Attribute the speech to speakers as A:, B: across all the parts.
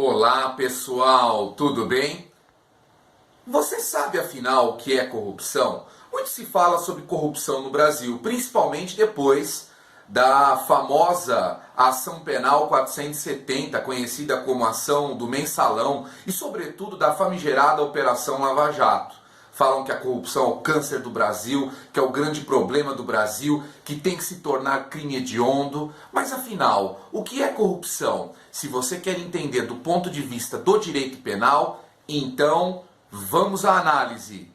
A: Olá pessoal, tudo bem? Você sabe afinal o que é corrupção? Muito se fala sobre corrupção no Brasil, principalmente depois da famosa Ação Penal 470, conhecida como Ação do Mensalão, e sobretudo da famigerada Operação Lava Jato. Falam que a corrupção é o câncer do Brasil, que é o grande problema do Brasil, que tem que se tornar crime hediondo. Mas afinal, o que é corrupção? Se você quer entender do ponto de vista do direito penal, então vamos à análise.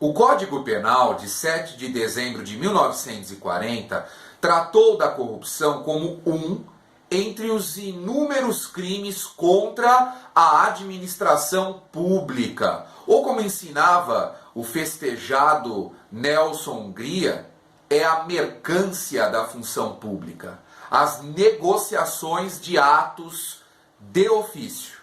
A: O Código Penal de 7 de dezembro de 1940 tratou da corrupção como um entre os inúmeros crimes contra a administração pública. Ou como ensinava o festejado Nelson Hungria, é a mercância da função pública, as negociações de atos de ofício.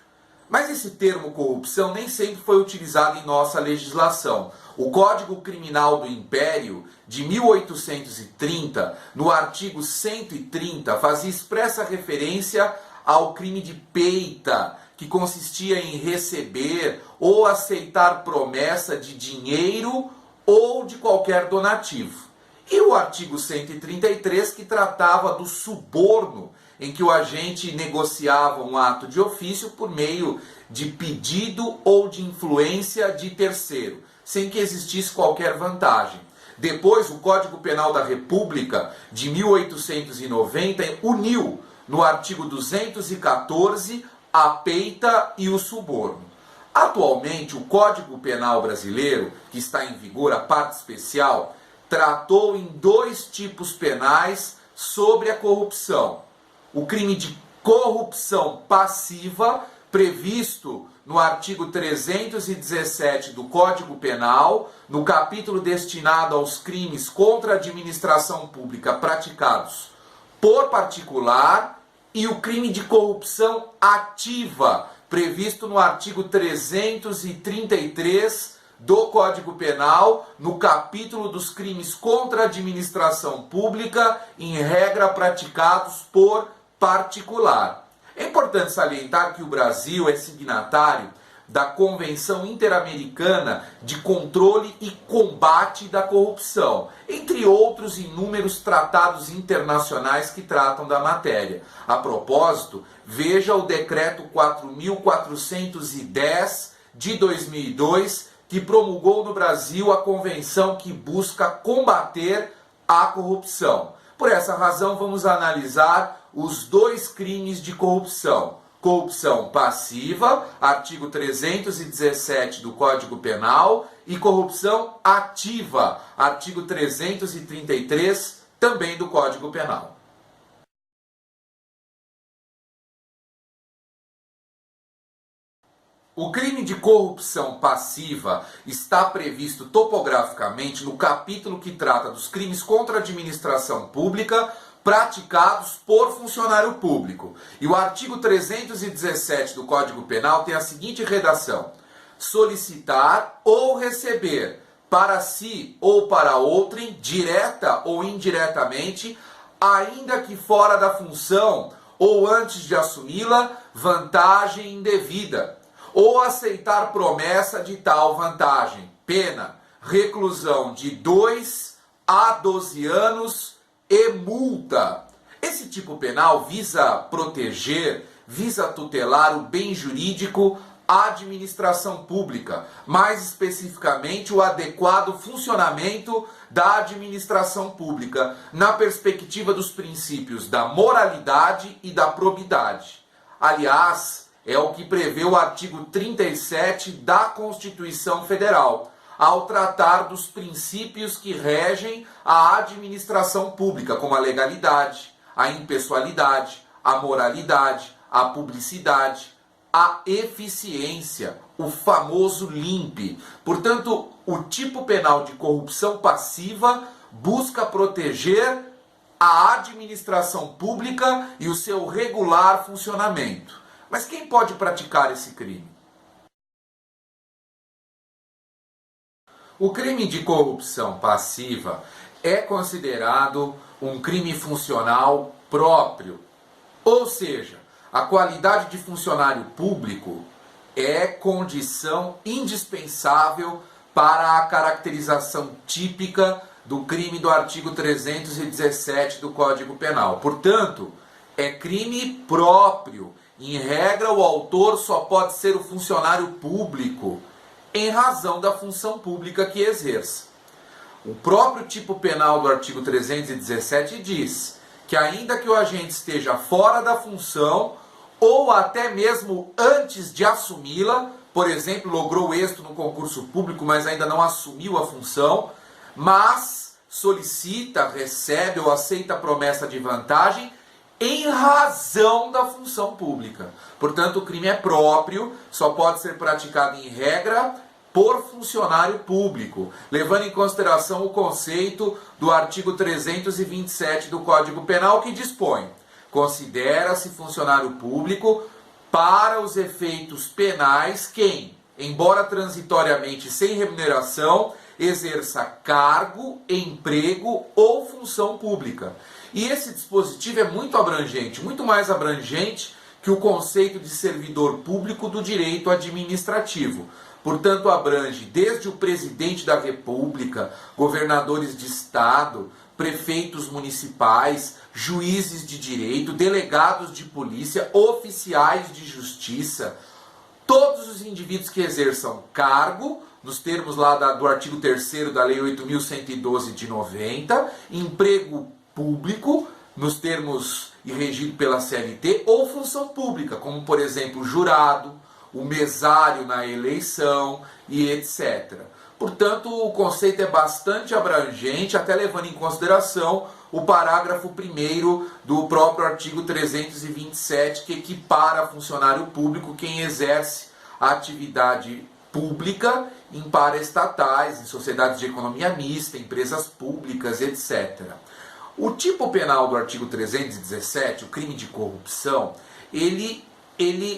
A: Mas esse termo corrupção nem sempre foi utilizado em nossa legislação. O Código Criminal do Império, de 1830, no artigo 130, fazia expressa referência ao crime de peita, que consistia em receber ou aceitar promessa de dinheiro ou de qualquer donativo. E o artigo 133, que tratava do suborno, em que o agente negociava um ato de ofício por meio de pedido ou de influência de terceiro, sem que existisse qualquer vantagem. Depois, o Código Penal da República, de 1890, uniu no artigo 214 a peita e o suborno. Atualmente, o Código Penal brasileiro, que está em vigor, a parte especial, tratou em dois tipos penais sobre a corrupção. O crime de corrupção passiva, previsto no artigo 317 do Código Penal, no capítulo destinado aos crimes contra a administração pública praticados por particular, e o crime de corrupção ativa, previsto no artigo 333 do Código Penal, no capítulo dos crimes contra a administração pública, em regra praticados por particular. É importante salientar que o Brasil é signatário da Convenção Interamericana de Controle e Combate da Corrupção, entre outros inúmeros tratados internacionais que tratam da matéria. A propósito, veja o Decreto 4.410 de 2002, que promulgou no Brasil a convenção que busca combater a corrupção. Por essa razão, vamos analisar os dois crimes de corrupção. Corrupção passiva, artigo 317 do Código Penal, e corrupção ativa, artigo 333, também do Código Penal. O crime de corrupção passiva está previsto topograficamente no capítulo que trata dos crimes contra a administração pública praticados por funcionário público. E o artigo 317 do Código Penal tem a seguinte redação: solicitar ou receber para si ou para outrem, direta ou indiretamente, ainda que fora da função ou antes de assumi-la, vantagem indevida, ou aceitar promessa de tal vantagem, pena, reclusão de 2 a 12 anos e multa. Esse tipo penal visa proteger, visa tutelar o bem jurídico, a administração pública, mais especificamente o adequado funcionamento da administração pública, na perspectiva dos princípios da moralidade e da probidade. Aliás, é o que prevê o artigo 37 da Constituição Federal, ao tratar dos princípios que regem a administração pública, como a legalidade, a impessoalidade, a moralidade, a publicidade, a eficiência, o famoso LIMP. Portanto, o tipo penal de corrupção passiva busca proteger a administração pública e o seu regular funcionamento. Mas quem pode praticar esse crime? O crime de corrupção passiva é considerado um crime funcional próprio, ou seja, a qualidade de funcionário público é condição indispensável para a caracterização típica do crime do artigo 317 do Código Penal. Portanto, é crime próprio. Em regra, o autor só pode ser o funcionário público em razão da função pública que exerce. O próprio tipo penal do artigo 317 diz que ainda que o agente esteja fora da função ou até mesmo antes de assumi-la, por exemplo, logrou êxito no concurso público, mas ainda não assumiu a função, mas solicita, recebe ou aceita a promessa de vantagem em razão da função pública. Portanto, o crime é próprio, só pode ser praticado em regra por funcionário público, levando em consideração o conceito do artigo 327 do Código Penal, que dispõe: considera-se funcionário público para os efeitos penais quem, embora transitoriamente sem remuneração, exerça cargo, emprego ou função pública. E esse dispositivo é muito abrangente, muito mais abrangente que o conceito de servidor público do direito administrativo. Portanto, abrange desde o presidente da República, governadores de estado, prefeitos municipais, juízes de direito, delegados de polícia, oficiais de justiça, todos os indivíduos que exerçam cargo, nos termos lá do artigo 3º da Lei 8.112 de 90, emprego público, nos termos e regido pela CLT, ou função pública, como por exemplo jurado, o mesário na eleição e etc. Portanto, o conceito é bastante abrangente, até levando em consideração o parágrafo 1º do próprio artigo 327, que equipara a funcionário público quem exerce a atividade pública em paraestatais, em sociedades de economia mista, empresas públicas, etc. O tipo penal do artigo 317, o crime de corrupção, ele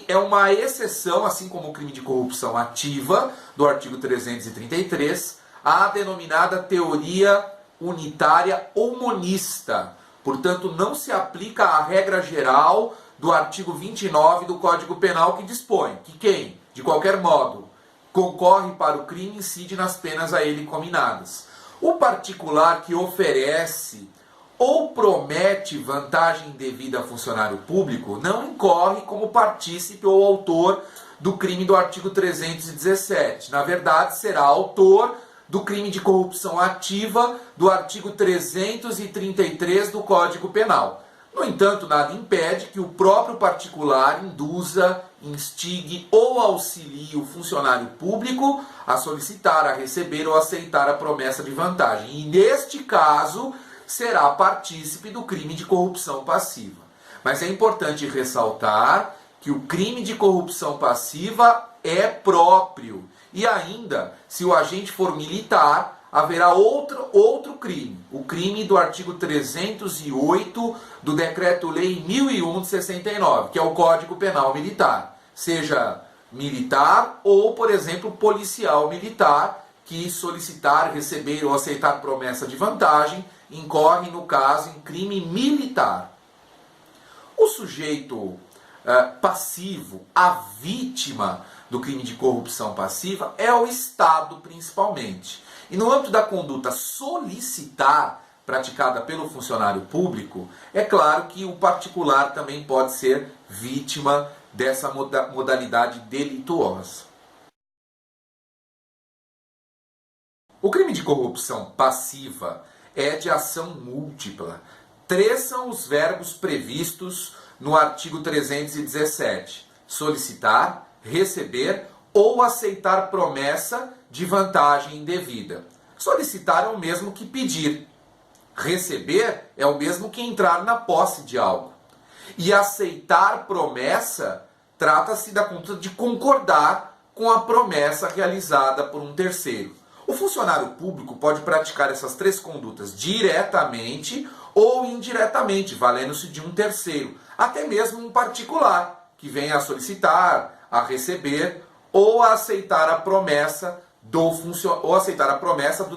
A: é uma exceção, assim como o crime de corrupção ativa do artigo 333, à denominada teoria unitária ou monista. Portanto, não se aplica à regra geral do artigo 29 do Código Penal, que dispõe que quem, de qualquer modo, concorre para o crime incide nas penas a ele cominadas. O particular que oferece ou promete vantagem indevida a funcionário público não incorre como partícipe ou autor do crime do artigo 317. Na verdade, será autor do crime de corrupção ativa do artigo 333 do Código Penal. No entanto, nada impede que o próprio particular induza, instigue ou auxilie o funcionário público a solicitar, a receber ou aceitar a promessa de vantagem. E neste caso, será partícipe do crime de corrupção passiva. Mas é importante ressaltar que o crime de corrupção passiva é próprio. E ainda, se o agente for militar, haverá outro crime. O crime do artigo 308 do Decreto-Lei 1001 de 69, que é o Código Penal Militar. Seja militar ou, por exemplo, policial militar, que solicitar, receber ou aceitar promessa de vantagem incorre, no caso, em crime militar. O sujeito passivo, a vítima do crime de corrupção passiva, é o Estado, principalmente. E no âmbito da conduta solicitar, praticada pelo funcionário público, é claro que o particular também pode ser vítima dessa modalidade delituosa. O crime de corrupção passiva é de ação múltipla. 3 são os verbos previstos no artigo 317: solicitar, receber ou aceitar promessa de vantagem indevida. Solicitar é o mesmo que pedir. Receber é o mesmo que entrar na posse de algo. E aceitar promessa trata-se da conduta de concordar com a promessa realizada por um terceiro. O funcionário público pode praticar essas 3 condutas diretamente ou indiretamente, valendo-se de um terceiro, até mesmo um particular, que venha a solicitar, a receber ou a aceitar a promessa do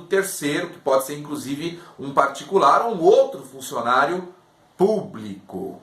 A: terceiro, que pode ser inclusive um particular ou um outro funcionário público.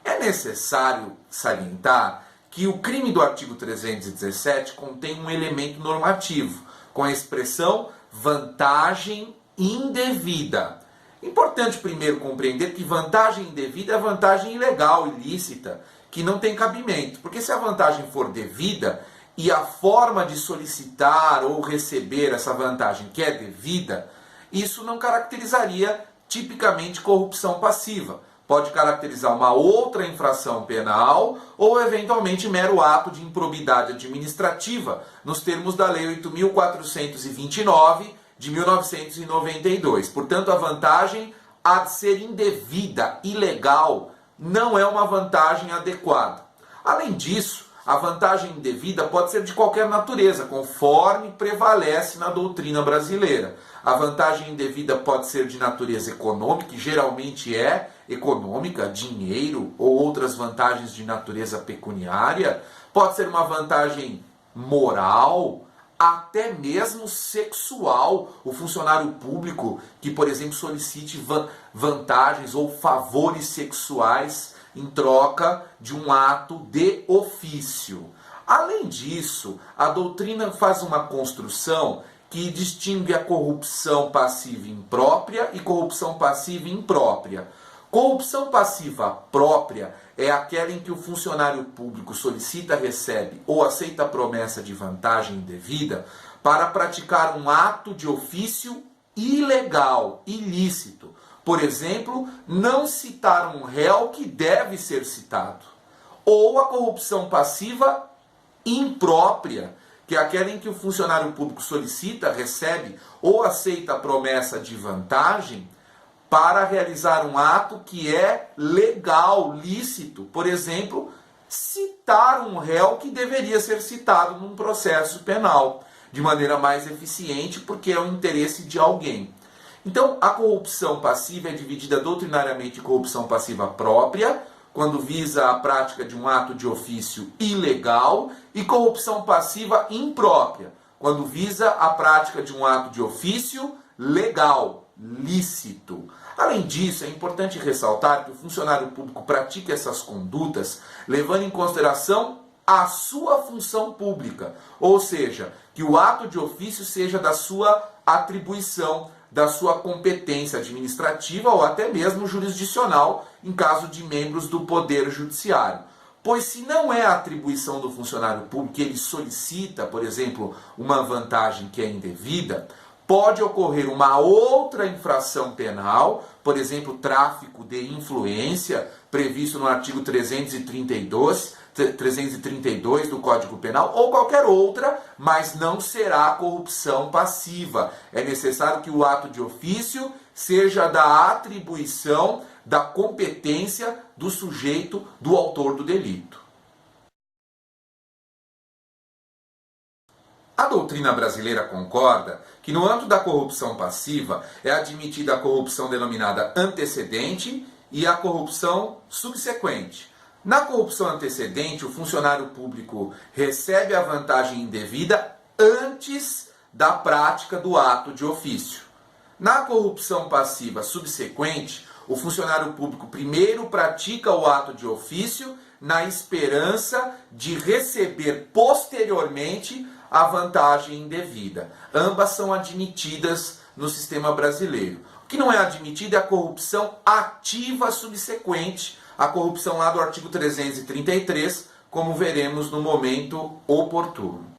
A: É necessário salientar que o crime do artigo 317 contém um elemento normativo, com a expressão vantagem indevida. Importante primeiro compreender que vantagem indevida é vantagem ilegal, ilícita, que não tem cabimento. Porque se a vantagem for devida e a forma de solicitar ou receber essa vantagem que é devida, isso não caracterizaria tipicamente corrupção passiva. Pode caracterizar uma outra infração penal ou, eventualmente, mero ato de improbidade administrativa, nos termos da Lei 8.429 de 1992. Portanto, a vantagem há de ser indevida, ilegal, não é uma vantagem adequada. Além disso, a vantagem indevida pode ser de qualquer natureza, conforme prevalece na doutrina brasileira. A vantagem indevida pode ser de natureza econômica, que geralmente é econômica, dinheiro ou outras vantagens de natureza pecuniária. Pode ser uma vantagem moral, até mesmo sexual. O funcionário público que, por exemplo, solicite vantagens ou favores sexuais em troca de um ato de ofício. Além disso, a doutrina faz uma construção que distingue a corrupção passiva imprópria e corrupção passiva imprópria. Corrupção passiva própria é aquela em que o funcionário público solicita, recebe ou aceita a promessa de vantagem indevida para praticar um ato de ofício ilegal, ilícito. Por exemplo, não citar um réu que deve ser citado. Ou a corrupção passiva imprópria, que é aquela em que o funcionário público solicita, recebe ou aceita a promessa de vantagem para realizar um ato que é legal, lícito. Por exemplo, citar um réu que deveria ser citado num processo penal, de maneira mais eficiente, porque é o interesse de alguém. Então, a corrupção passiva é dividida doutrinariamente em corrupção passiva própria, quando visa a prática de um ato de ofício ilegal, e corrupção passiva imprópria, quando visa a prática de um ato de ofício legal, lícito. Além disso, é importante ressaltar que o funcionário público pratica essas condutas levando em consideração a sua função pública, ou seja, que o ato de ofício seja da sua atribuição, da sua competência administrativa ou até mesmo jurisdicional, em caso de membros do Poder Judiciário. Pois se não é a atribuição do funcionário público que ele solicita, por exemplo, uma vantagem que é indevida, pode ocorrer uma outra infração penal, por exemplo, tráfico de influência, previsto no artigo 332 do Código Penal, ou qualquer outra, mas não será corrupção passiva. É necessário que o ato de ofício seja da atribuição, da competência do sujeito, do autor do delito. A doutrina brasileira concorda que no âmbito da corrupção passiva é admitida a corrupção denominada antecedente e a corrupção subsequente. Na corrupção antecedente, o funcionário público recebe a vantagem indevida antes da prática do ato de ofício. Na corrupção passiva subsequente, o funcionário público primeiro pratica o ato de ofício na esperança de receber posteriormente a vantagem indevida. Ambas são admitidas no sistema brasileiro. O que não é admitido é a corrupção ativa subsequente, a corrupção lá do artigo 333, como veremos no momento oportuno.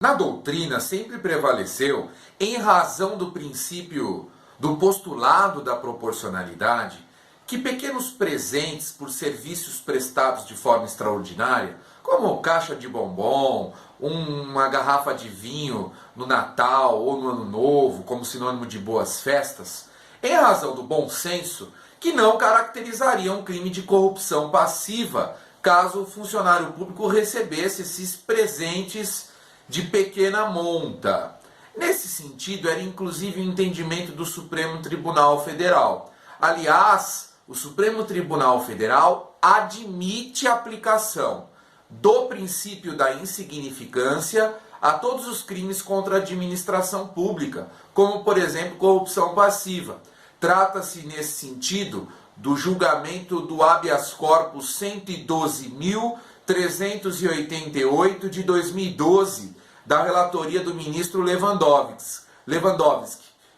A: Na doutrina sempre prevaleceu, em razão do princípio do postulado da proporcionalidade, que pequenos presentes por serviços prestados de forma extraordinária, como caixa de bombom, uma garrafa de vinho no Natal ou no Ano Novo, como sinônimo de boas festas, em razão do bom senso, que não caracterizaria um crime de corrupção passiva, caso o funcionário público recebesse esses presentes de pequena monta. Nesse sentido, era inclusive o entendimento do Supremo Tribunal Federal. Aliás, o Supremo Tribunal Federal admite a aplicação do princípio da insignificância a todos os crimes contra a administração pública, como, por exemplo, corrupção passiva. Trata-se, nesse sentido, do julgamento do habeas corpus 112.388 de 2012, da relatoria do ministro Lewandowski,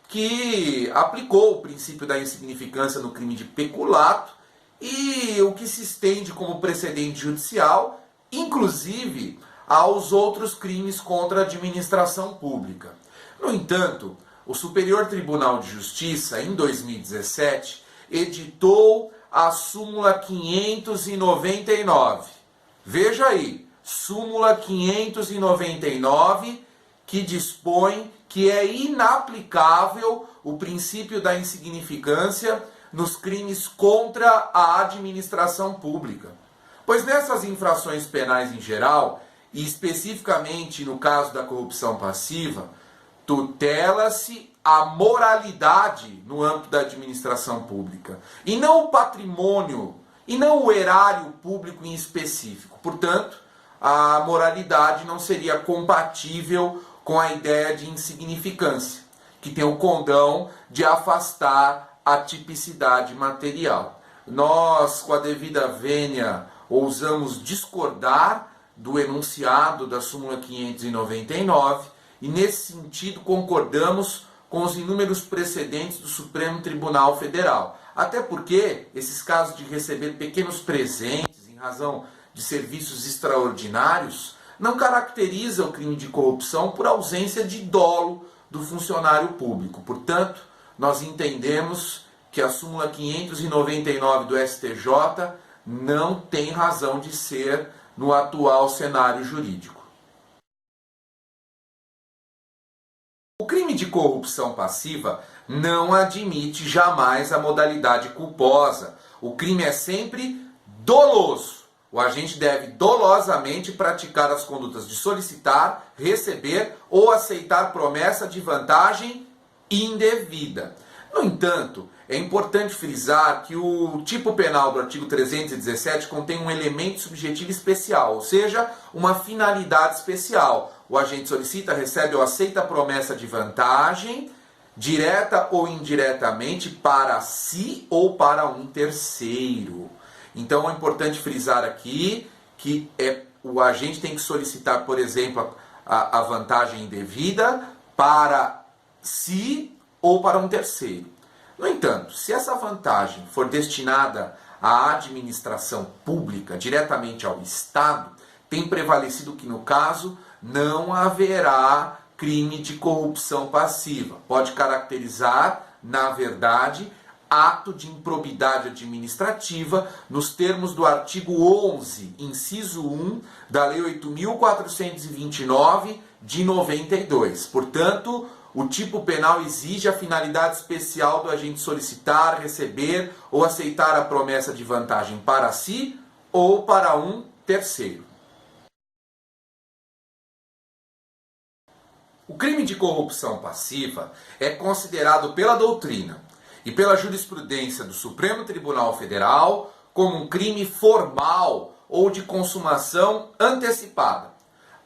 A: que aplicou o princípio da insignificância no crime de peculato e o que se estende como precedente judicial, inclusive aos outros crimes contra a administração pública. No entanto, o Superior Tribunal de Justiça, em 2017, editou a súmula 599. Veja aí, súmula 599, que dispõe que é inaplicável o princípio da insignificância nos crimes contra a administração pública. Pois nessas infrações penais em geral, e especificamente no caso da corrupção passiva, tutela-se a moralidade no âmbito da administração pública, e não o patrimônio, e não o erário público em específico. Portanto, a moralidade não seria compatível com a ideia de insignificância, que tem o condão de afastar a tipicidade material. Nós, com a devida vênia, ousamos discordar do enunciado da súmula 599 e, nesse sentido, concordamos com os inúmeros precedentes do Supremo Tribunal Federal. Até porque esses casos de receber pequenos presentes em razão de serviços extraordinários não caracteriza o crime de corrupção por ausência de dolo do funcionário público. Portanto, nós entendemos que a súmula 599 do STJ não tem razão de ser no atual cenário jurídico. O crime de corrupção passiva não admite jamais a modalidade culposa. O crime é sempre doloso. O agente deve dolosamente praticar as condutas de solicitar, receber ou aceitar promessa de vantagem indevida. No entanto, é importante frisar que o tipo penal do artigo 317 contém um elemento subjetivo especial, ou seja, uma finalidade especial. O agente solicita, recebe ou aceita a promessa de vantagem, direta ou indiretamente, para si ou para um terceiro. Então é importante frisar aqui que o agente tem que solicitar, por exemplo, a vantagem indevida para si ou para um terceiro. No entanto, se essa vantagem for destinada à administração pública, diretamente ao Estado, tem prevalecido que, no caso, não haverá crime de corrupção passiva. Pode caracterizar, na verdade, ato de improbidade administrativa nos termos do artigo 11, inciso 1 da Lei 8.429 de 92. Portanto, o tipo penal exige a finalidade especial do agente solicitar, receber ou aceitar a promessa de vantagem para si ou para um terceiro. O crime de corrupção passiva é considerado pela doutrina e pela jurisprudência do Supremo Tribunal Federal como um crime formal ou de consumação antecipada.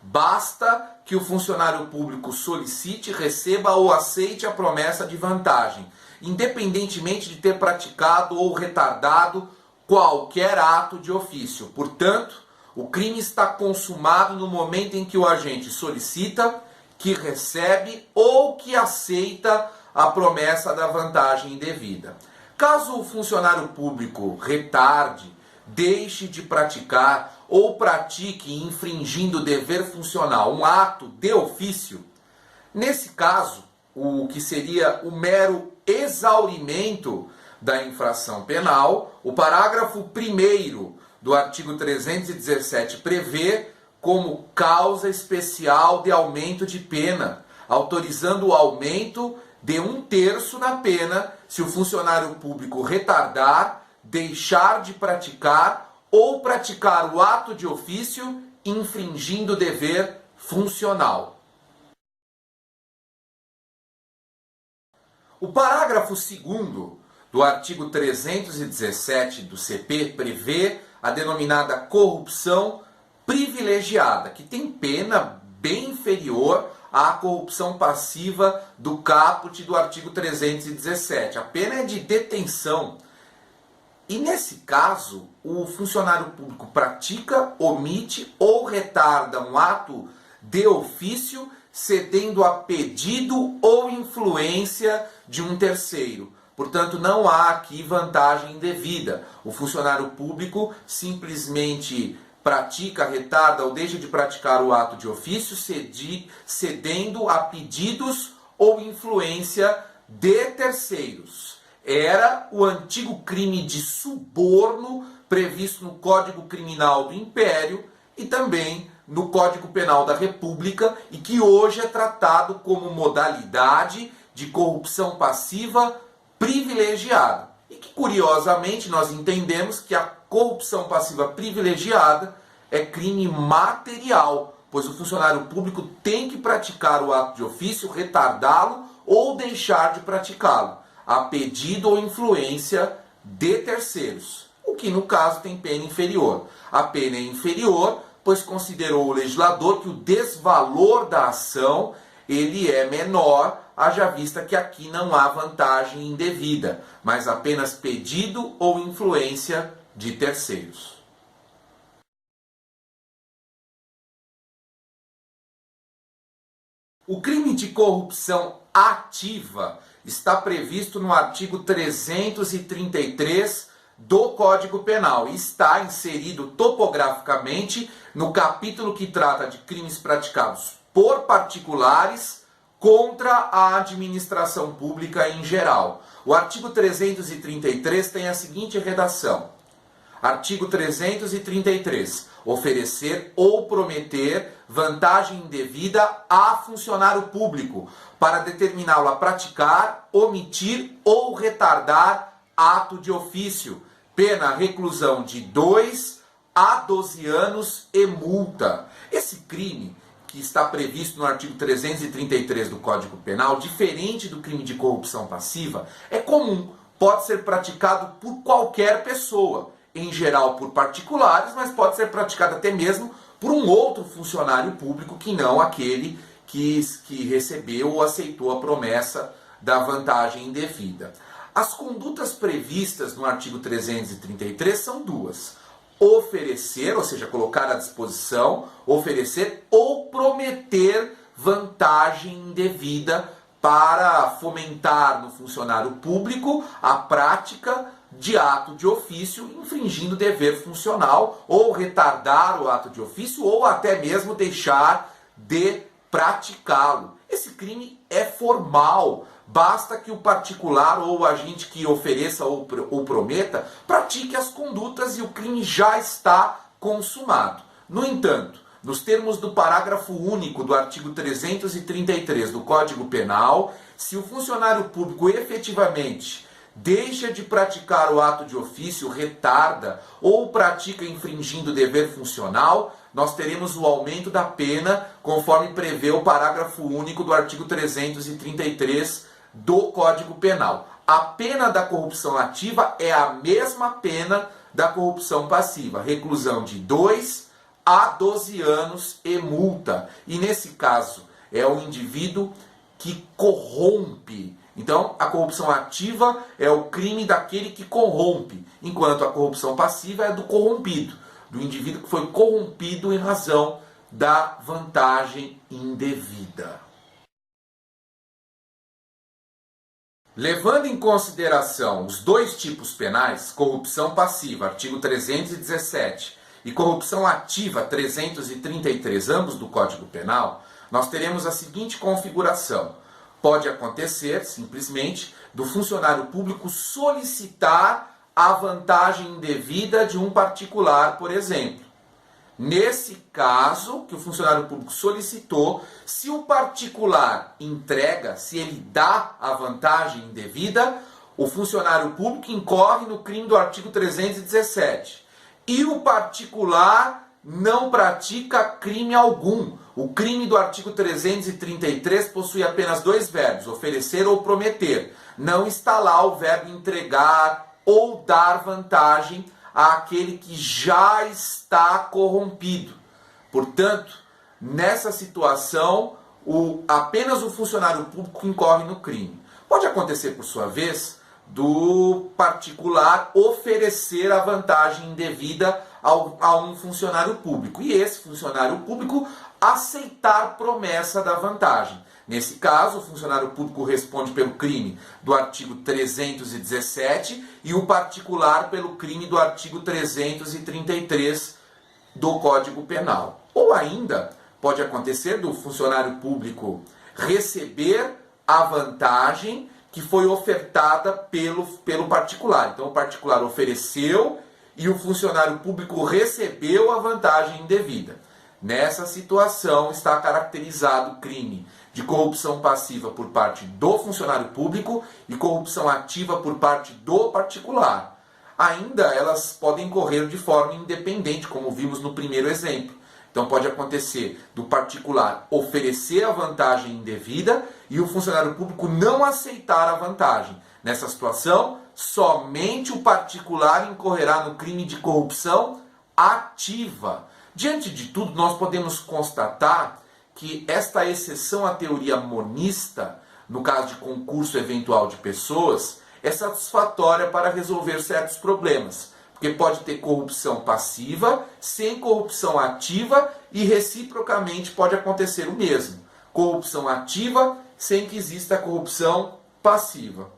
A: Basta que o funcionário público solicite, receba ou aceite a promessa de vantagem, independentemente de ter praticado ou retardado qualquer ato de ofício. Portanto, o crime está consumado no momento em que o agente solicita, que recebe ou que aceita a promessa da vantagem indevida. Caso o funcionário público retarde, deixe de praticar ou pratique infringindo o dever funcional um ato de ofício, nesse caso, o que seria o mero exaurimento da infração penal, o parágrafo 1º do artigo 317 prevê como causa especial de aumento de pena, autorizando o aumento de 1/3 na pena se o funcionário público retardar, deixar de praticar ou praticar o ato de ofício infringindo o dever funcional. O parágrafo 2º do artigo 317 do CP prevê a denominada corrupção privilegiada, que tem pena bem inferior à corrupção passiva do caput do artigo 317. A pena é de detenção. E nesse caso, o funcionário público pratica, omite ou retarda um ato de ofício, cedendo a pedido ou influência de um terceiro. Portanto, não há aqui vantagem indevida. O funcionário público simplesmente pratica, retarda ou deixa de praticar o ato de ofício, cedendo a pedidos ou influência de terceiros. Era o antigo crime de suborno previsto no Código Criminal do Império e também no Código Penal da República, e que hoje é tratado como modalidade de corrupção passiva privilegiada. E que, curiosamente, nós entendemos que a corrupção passiva privilegiada é crime material, pois o funcionário público tem que praticar o ato de ofício, retardá-lo ou deixar de praticá-lo, a pedido ou influência de terceiros, o que no caso tem pena inferior. A pena é inferior, pois considerou o legislador que o desvalor da ação ele é menor, haja vista que aqui não há vantagem indevida, mas apenas pedido ou influência de terceiros. O crime de corrupção ativa está previsto no artigo 333 do Código Penal e está inserido topograficamente no capítulo que trata de crimes praticados por particulares contra a administração pública em geral. O artigo 333 tem a seguinte redação: artigo 333. Oferecer ou prometer vantagem indevida a funcionário público para determiná-lo a praticar, omitir ou retardar ato de ofício. Pena reclusão de 2 a 12 anos e multa. Esse crime, que está previsto no artigo 333 do Código Penal, diferente do crime de corrupção passiva, é comum, pode ser praticado por qualquer pessoa, em geral por particulares, mas pode ser praticado até mesmo por um outro funcionário público que não aquele que recebeu ou aceitou a promessa da vantagem indevida. As condutas previstas no artigo 333 são duas: oferecer, ou seja, colocar à disposição, oferecer ou prometer vantagem indevida para fomentar no funcionário público a prática de ato de ofício, infringindo dever funcional, ou retardar o ato de ofício, ou até mesmo deixar de praticá-lo. Esse crime é formal, basta que o particular ou o agente que ofereça ou prometa pratique as condutas e o crime já está consumado. No entanto, nos termos do parágrafo único do artigo 333 do Código Penal, se o funcionário público efetivamente deixa de praticar o ato de ofício, retarda ou pratica infringindo o dever funcional, nós teremos o aumento da pena, conforme prevê o parágrafo único do artigo 333 do Código Penal. A pena da corrupção ativa é a mesma pena da corrupção passiva, reclusão de 2 a 12 anos e multa. E nesse caso é o indivíduo que corrompe. Então, a corrupção ativa é o crime daquele que corrompe, enquanto a corrupção passiva é do corrompido, do indivíduo que foi corrompido em razão da vantagem indevida. Levando em consideração os dois tipos penais, corrupção passiva, artigo 317, e corrupção ativa, 333, ambos do Código Penal, nós teremos a seguinte configuração. Pode acontecer, simplesmente, do funcionário público solicitar a vantagem indevida de um particular, por exemplo. Nesse caso, que o funcionário público solicitou, se o particular entrega, se ele dá a vantagem indevida, o funcionário público incorre no crime do artigo 317. E o particular não pratica crime algum, O crime do artigo 333 possui apenas dois verbos, oferecer ou prometer. Não está lá o verbo entregar ou dar vantagem àquele que já está corrompido. Portanto, nessa situação, apenas o funcionário público incorre no crime. Pode acontecer, por sua vez, do particular oferecer a vantagem indevida a um funcionário público. E esse funcionário público aceitar promessa da vantagem. Nesse caso, o funcionário público responde pelo crime do artigo 317 e o particular pelo crime do artigo 333 do Código Penal. Ou ainda, pode acontecer do funcionário público receber a vantagem que foi ofertada pelo particular. Então, o particular ofereceu e o funcionário público recebeu a vantagem indevida. Nessa situação, está caracterizado o crime de corrupção passiva por parte do funcionário público e corrupção ativa por parte do particular. Ainda elas podem correr de forma independente, como vimos no primeiro exemplo. Então pode acontecer do particular oferecer a vantagem indevida e o funcionário público não aceitar a vantagem. Nessa situação, somente o particular incorrerá no crime de corrupção ativa. Diante de tudo, nós podemos constatar que esta exceção à teoria monista, no caso de concurso eventual de pessoas, é satisfatória para resolver certos problemas. Porque pode ter corrupção passiva, sem corrupção ativa e reciprocamente pode acontecer o mesmo. Corrupção ativa sem que exista corrupção passiva.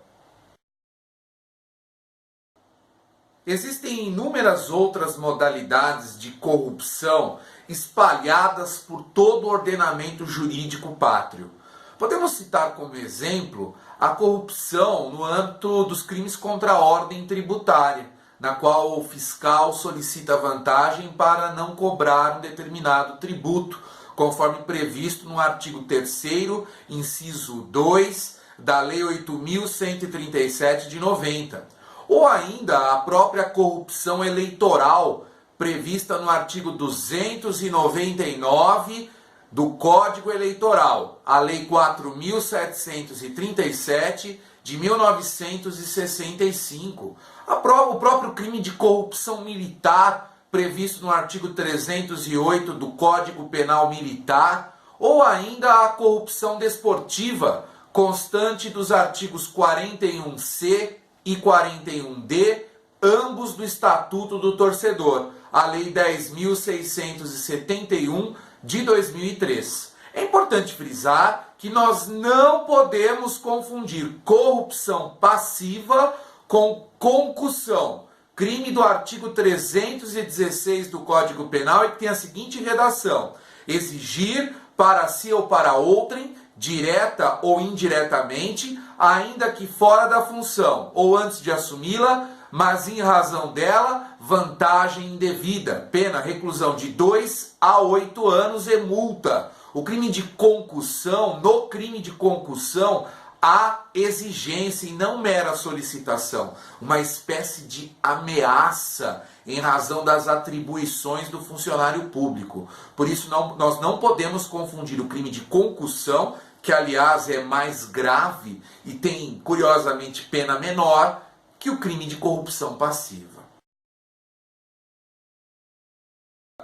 A: Existem inúmeras outras modalidades de corrupção espalhadas por todo o ordenamento jurídico pátrio. Podemos citar como exemplo a corrupção no âmbito dos crimes contra a ordem tributária, na qual o fiscal solicita vantagem para não cobrar um determinado tributo, conforme previsto no artigo 3º, inciso 2, da Lei 8.137 de 90. Ou ainda a própria corrupção eleitoral, prevista no artigo 299 do Código Eleitoral, a Lei 4.737 de 1965. O próprio crime de corrupção militar, previsto no artigo 308 do Código Penal Militar, ou ainda a corrupção desportiva, constante dos artigos 41C e 41D, ambos do Estatuto do Torcedor, a Lei 10.671 de 2003. É importante frisar que nós não podemos confundir corrupção passiva com concussão, crime do artigo 316 do Código Penal e que tem a seguinte redação: exigir para si ou para outrem, direta ou indiretamente, ainda que fora da função, ou antes de assumi-la, mas em razão dela, vantagem indevida, pena reclusão de 2 a 8 anos e multa. O crime de concussão, no crime de concussão, há exigência e não mera solicitação, uma espécie de ameaça em razão das atribuições do funcionário público. Por isso nós não podemos confundir o crime de concussão, que aliás é mais grave e tem curiosamente pena menor, que o crime de corrupção passiva.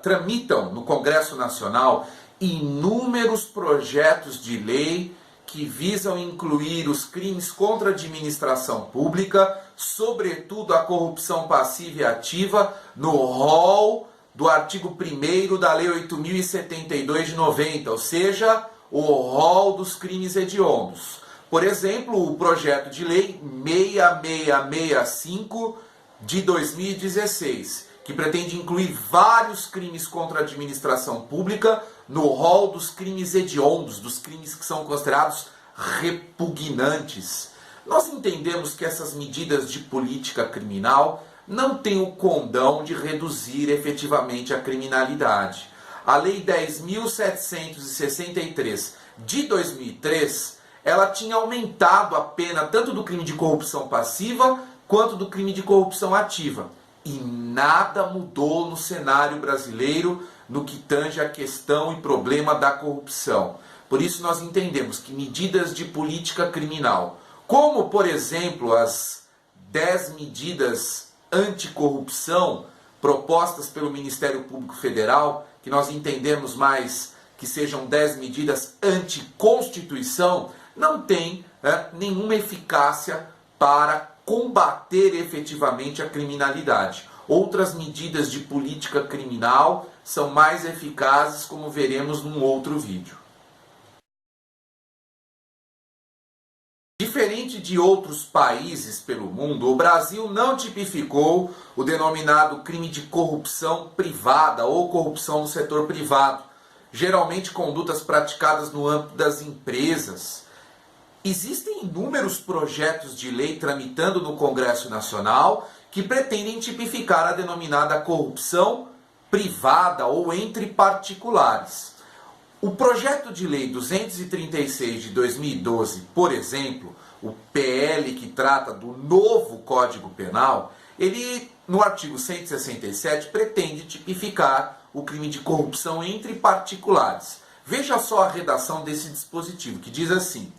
A: Tramitam no Congresso Nacional inúmeros projetos de lei que visam incluir os crimes contra a administração pública, sobretudo a corrupção passiva e ativa, no rol do artigo 1º da Lei 8.072 de 90, ou seja, o rol dos crimes hediondos. Por exemplo, o projeto de lei 6665 de 2016, que pretende incluir vários crimes contra a administração pública no rol dos crimes hediondos, dos crimes que são considerados repugnantes. Nós entendemos que essas medidas de política criminal não têm o condão de reduzir efetivamente a criminalidade. A Lei 10.763 de 2003, ela tinha aumentado a pena tanto do crime de corrupção passiva quanto do crime de corrupção ativa. e nada mudou no cenário brasileiro no que tange a questão e problema da corrupção. Por isso nós entendemos que medidas de política criminal, como por exemplo as 10 medidas anticorrupção propostas pelo Ministério Público Federal, que nós entendemos mais que sejam 10 medidas anticonstituição, não tem nenhuma eficácia para combater efetivamente a criminalidade. Outras medidas de política criminal são mais eficazes, como veremos num outro vídeo. Diferente de outros países pelo mundo, o Brasil não tipificou o denominado crime de corrupção privada ou corrupção no setor privado, geralmente condutas praticadas no âmbito das empresas. Existem inúmeros projetos de lei tramitando no Congresso Nacional que pretendem tipificar a denominada corrupção privada ou entre particulares. O projeto de lei 236 de 2012, por exemplo, o PL que trata do novo Código Penal, ele, no artigo 167, pretende tipificar o crime de corrupção entre particulares. Veja só a redação desse dispositivo, que diz assim: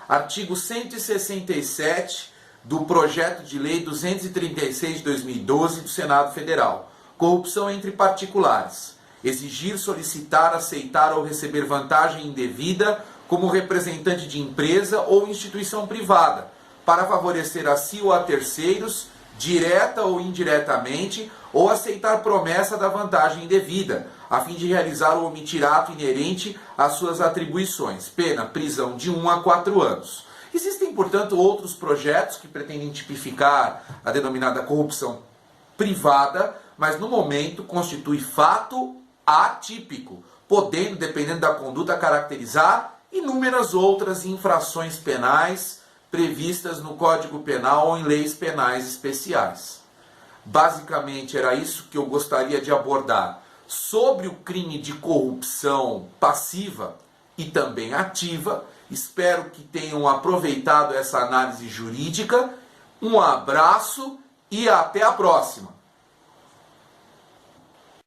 A: artigo 167 do projeto de lei 236 de 2012 do Senado Federal. Corrupção entre particulares. Exigir, solicitar, aceitar ou receber vantagem indevida como representante de empresa ou instituição privada, para favorecer a si ou a terceiros, direta ou indiretamente, ou aceitar promessa da vantagem indevida, a fim de realizar ou omitir ato inerente às suas atribuições. Pena, prisão de 1 a 4 anos. Existem, portanto, outros projetos que pretendem tipificar a denominada corrupção privada, mas no momento constitui fato atípico, podendo, dependendo da conduta, caracterizar inúmeras outras infrações penais previstas no Código Penal ou em leis penais especiais. Basicamente era isso que eu gostaria de abordar sobre o crime de corrupção passiva e também ativa. Espero que tenham aproveitado essa análise jurídica. Um abraço e até a próxima!